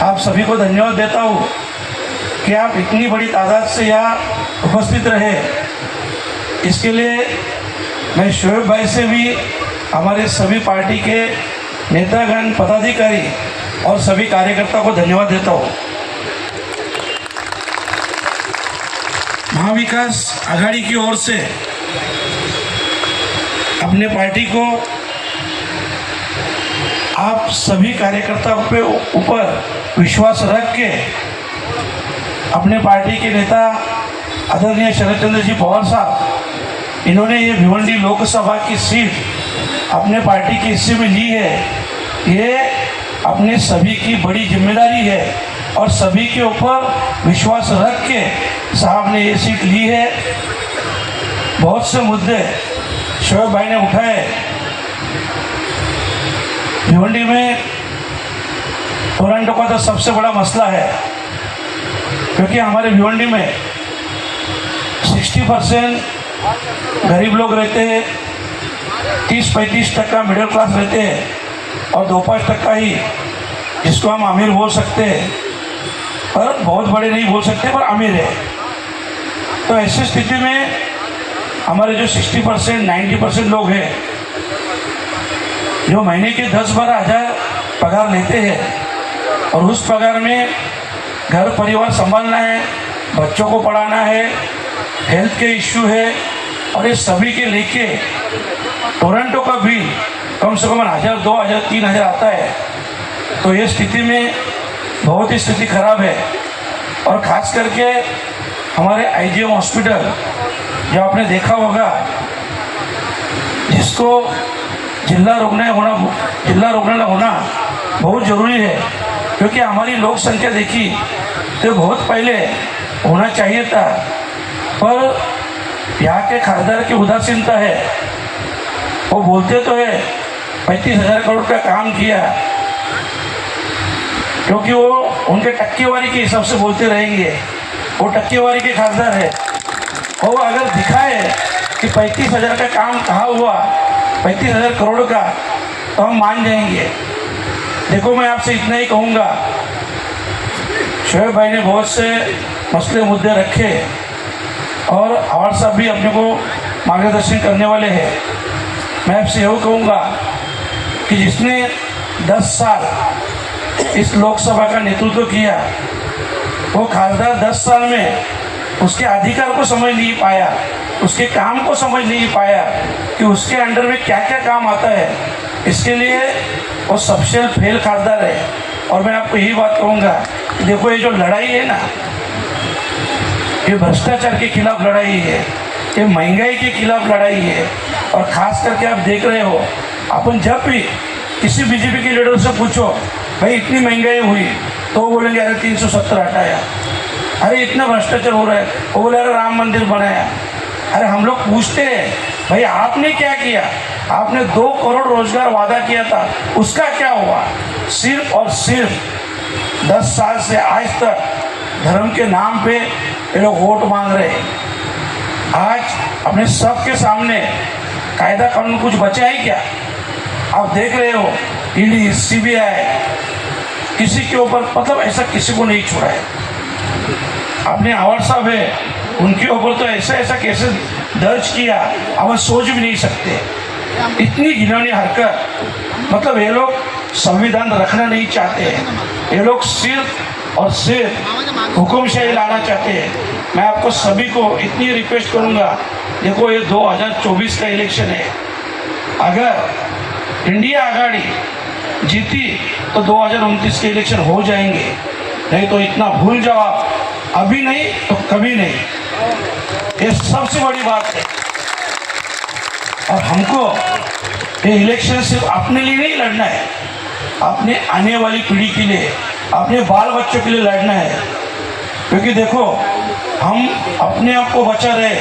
आप सभी को धन्यवाद देता हूँ कि आप इतनी बड़ी तादाद से यहाँ उपस्थित रहे। इसके लिए मैं शोएब भाई से भी, हमारे सभी पार्टी के नेतागण, पदाधिकारी और सभी कार्यकर्ताओं को धन्यवाद देता हूँ। महाविकास आघाड़ी की ओर से अपने पार्टी को आप सभी कार्यकर्ताओं पे ऊपर विश्वास रख के अपने पार्टी के नेता आदरणीय शरद चंद्र जी पवार साहब, इन्होंने ये भिवंडी लोकसभा की सीट अपने पार्टी के हिस्से में ली है। ये अपने सभी की बड़ी जिम्मेदारी है और सभी के ऊपर विश्वास रख के साहब ने ये सीट ली है। बहुत से मुद्दे शोएब भाई ने उठाए। भिवंडी में टोरंटो का तो सबसे बड़ा मसला है, क्योंकि हमारे भिवंडी में 60% गरीब लोग रहते हैं, 30-35% मिडिल क्लास रहते हैं और 2-5% ही जिसको हम अमीर बोल सकते हैं, पर बहुत बड़े नहीं बोल सकते, पर अमीर है। तो ऐसी स्थिति में हमारे जो 60% 90% लोग हैं, जो महीने के 10-12 हज़ार पगार लेते हैं और उस पगार में घर परिवार संभालना है, बच्चों को पढ़ाना है, हेल्थ के इश्यू है, और ये सभी के लेके टोरंटो का बिल कम से कम 1000, 2000, 3000 आता है। तो ये स्थिति में बहुत ही स्थिति खराब है। और ख़ास करके हमारे आईजीएम हॉस्पिटल जो आपने देखा होगा, जिसको जिला रुग्णालय होना बहुत ज़रूरी है, क्योंकि हमारी लोक संख्या देखी तो बहुत पहले होना चाहिए था, पर यहाँ के खासदार की उदासीनता है। वो बोलते तो है 35,000 करोड़ का काम किया, क्योंकि वो उनके टक्केवारी के हिसाब से बोलते रहेंगे। वो टक्केवारी के खासदार है। और अगर दिखाए कि 35,000 का काम कहाँ हुआ, 35,000 करोड़ का, तो हम मान जाएंगे। देखो, मैं आपसे इतना ही कहूँगा, शोएब भाई ने बहुत से मसले मुद्दे रखे और आवाड़ साहब भी अपने को मार्गदर्शन करने वाले हैं। मैं आपसे यही कहूँगा कि जिसने 10 साल इस लोकसभा का नेतृत्व किया, वो खासदार 10 साल में उसके अधिकार को समझ नहीं पाया, उसके काम को समझ नहीं पाया कि उसके अंडर में क्या क्या काम आता है। इसके लिए वो सबसे फेल खासदार है। और मैं आपको यही बात कहूँगा कि देखो, ये जो लड़ाई है ना, ये भ्रष्टाचार के खिलाफ लड़ाई है, ये महंगाई के खिलाफ लड़ाई है। और ख़ास करके आप देख रहे हो, अपन जब भी किसी बीजेपी के लीडर से पूछो, भाई इतनी महंगाई हुई, तो वो बोलेंगे अरे 370 हटाया, अरे इतना भ्रष्टाचार हो रहा है, वो बोले अरे राम मंदिर बनाया। अरे हम लोग पूछते हैं, भाई आपने क्या किया? आपने 2 करोड़ रोजगार वादा किया था, उसका क्या हुआ? सिर्फ और सिर्फ 10 साल से आज तक धर्म के नाम पे ये लोग वोट मांग रहे हैं। आज अपने सबके सामने कायदा कानून कुछ बचा है क्या? आप देख रहे हो, ईडी, सीबीआई किसी के ऊपर, मतलब ऐसा किसी को नहीं छोड़ा है। अपने आवाड़ साहब है, उनके ऊपर तो ऐसा केसेस दर्ज किया, अब सोच भी नहीं सकते। इतनी घिनौनी हरकत, मतलब ये लोग संविधान रखना नहीं चाहते हैं, ये लोग सिर्फ और सिर्फ हुकुमशाही लाना चाहते हैं। मैं आपको सभी को इतनी रिक्वेस्ट करूंगा, देखो ये 2024 का इलेक्शन है। अगर इंडिया आघाड़ी जीती तो 2029 के इलेक्शन हो जाएंगे, नहीं तो इतना भूल जाओ आप, अभी नहीं तो कभी नहीं। ये सबसे बड़ी बात है। और हमको ये इलेक्शन सिर्फ अपने लिए नहीं लड़ना है, अपने आने वाली पीढ़ी के लिए, अपने बाल बच्चों के लिए लड़ना है। क्योंकि देखो, हम अपने आप को बचा रहे,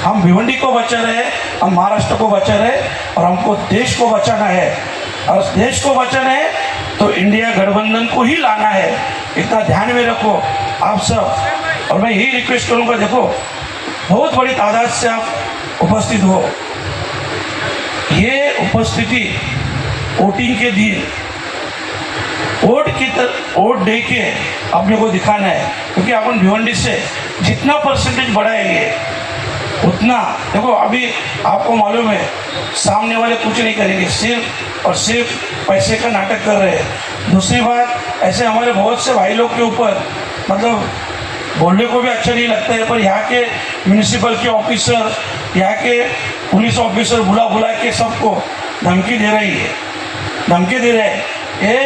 हम भिवंडी को बचा रहे, हम महाराष्ट्र को बचा रहे, और हमको देश को बचाना है। और देश को बचाना है तो इंडिया गठबंधन को ही लाना है। इतना ध्यान में रखो आप सब। और मैं यही रिक्वेस्ट करूंगा, देखो बहुत बड़ी तादाद से आप उपस्थित हो, उपस्थिति वोटिंग के दिन वोट दे के अपने को दिखाना है, क्योंकि अपन भिवंडी से जितना परसेंटेज बढ़ाएंगे उतना, देखो अभी आपको मालूम है सामने वाले कुछ नहीं करेंगे, सिर्फ और सिर्फ पैसे का नाटक कर रहे हैं। दूसरी बात, ऐसे हमारे बहुत से भाई लोग के ऊपर मतलब बोलने को भी अच्छा नहीं लगता है, पर यहाँ के म्यूनिसिपल के ऑफिसर, यहाँ के पुलिस ऑफिसर बुला बुला के सबको धमकी दे रही है, धमकी दे रहे हैं। ये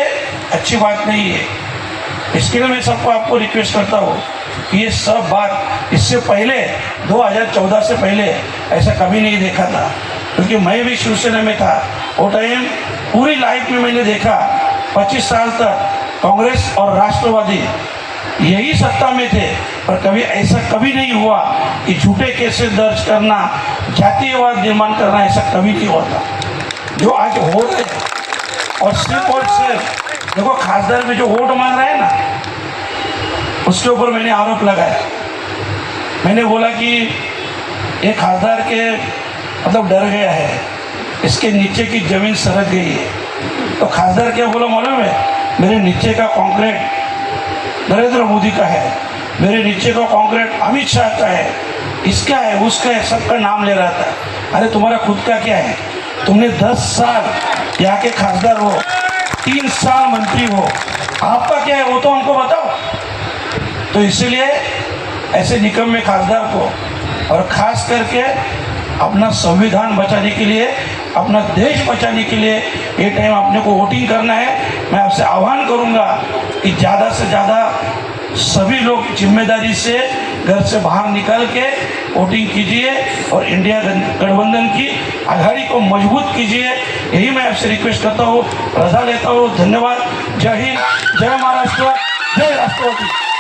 अच्छी बात नहीं है। इसके लिए मैं सबको आपको रिक्वेस्ट करता हूँ कि ये सब बात इससे पहले 2014 से पहले ऐसा कभी नहीं देखा था, क्योंकि मैं भी शिवसेना में था। वो टाइम पूरी लाइफ में मैंने देखा 25 साल तक कांग्रेस और राष्ट्रवादी यही सत्ता में थे, पर कभी ऐसा कभी नहीं हुआ कि झूठे केसेस दर्ज करना, जातीयवाद निर्माण करना, ऐसा कभी नहीं हुआ था जो आज हो रहा है। और सिर्फ देखो खासदार में जो वोट मांग रहा है ना, उसके ऊपर मैंने आरोप लगाया। मैंने बोला कि ये खासदार के मतलब डर गया है, इसके नीचे की ज़मीन सरक गई है। तो खासदार क्या बोला मालूम है? मेरे नीचे का कंक्रीट नरेंद्र मोदी का है, मेरे नीचे का कंक्रीट अमित शाह का है, इसका है, उसका है, सबका नाम ले रहा था। अरे तुम्हारा खुद का क्या है? तुमने 10 साल यहाँ के खासदार हो, 3 साल मंत्री हो, आपका क्या है वो तो हमको बताओ। तो इसलिए ऐसे निकम्मे खासदार को, और ख़ास करके अपना संविधान बचाने के लिए, अपना देश बचाने के लिए ये टाइम अपने को वोटिंग करना है। मैं आपसे आह्वान करूंगा कि ज़्यादा से ज़्यादा सभी लोग जिम्मेदारी से घर से बाहर निकल के वोटिंग कीजिए और इंडिया गठबंधन की आघाड़ी को मजबूत कीजिए। यही मैं आपसे रिक्वेस्ट करता हूँ, रजा लेता हूँ। धन्यवाद। जय हिंद, जय महाराष्ट्र, जय राष्ट्रपति।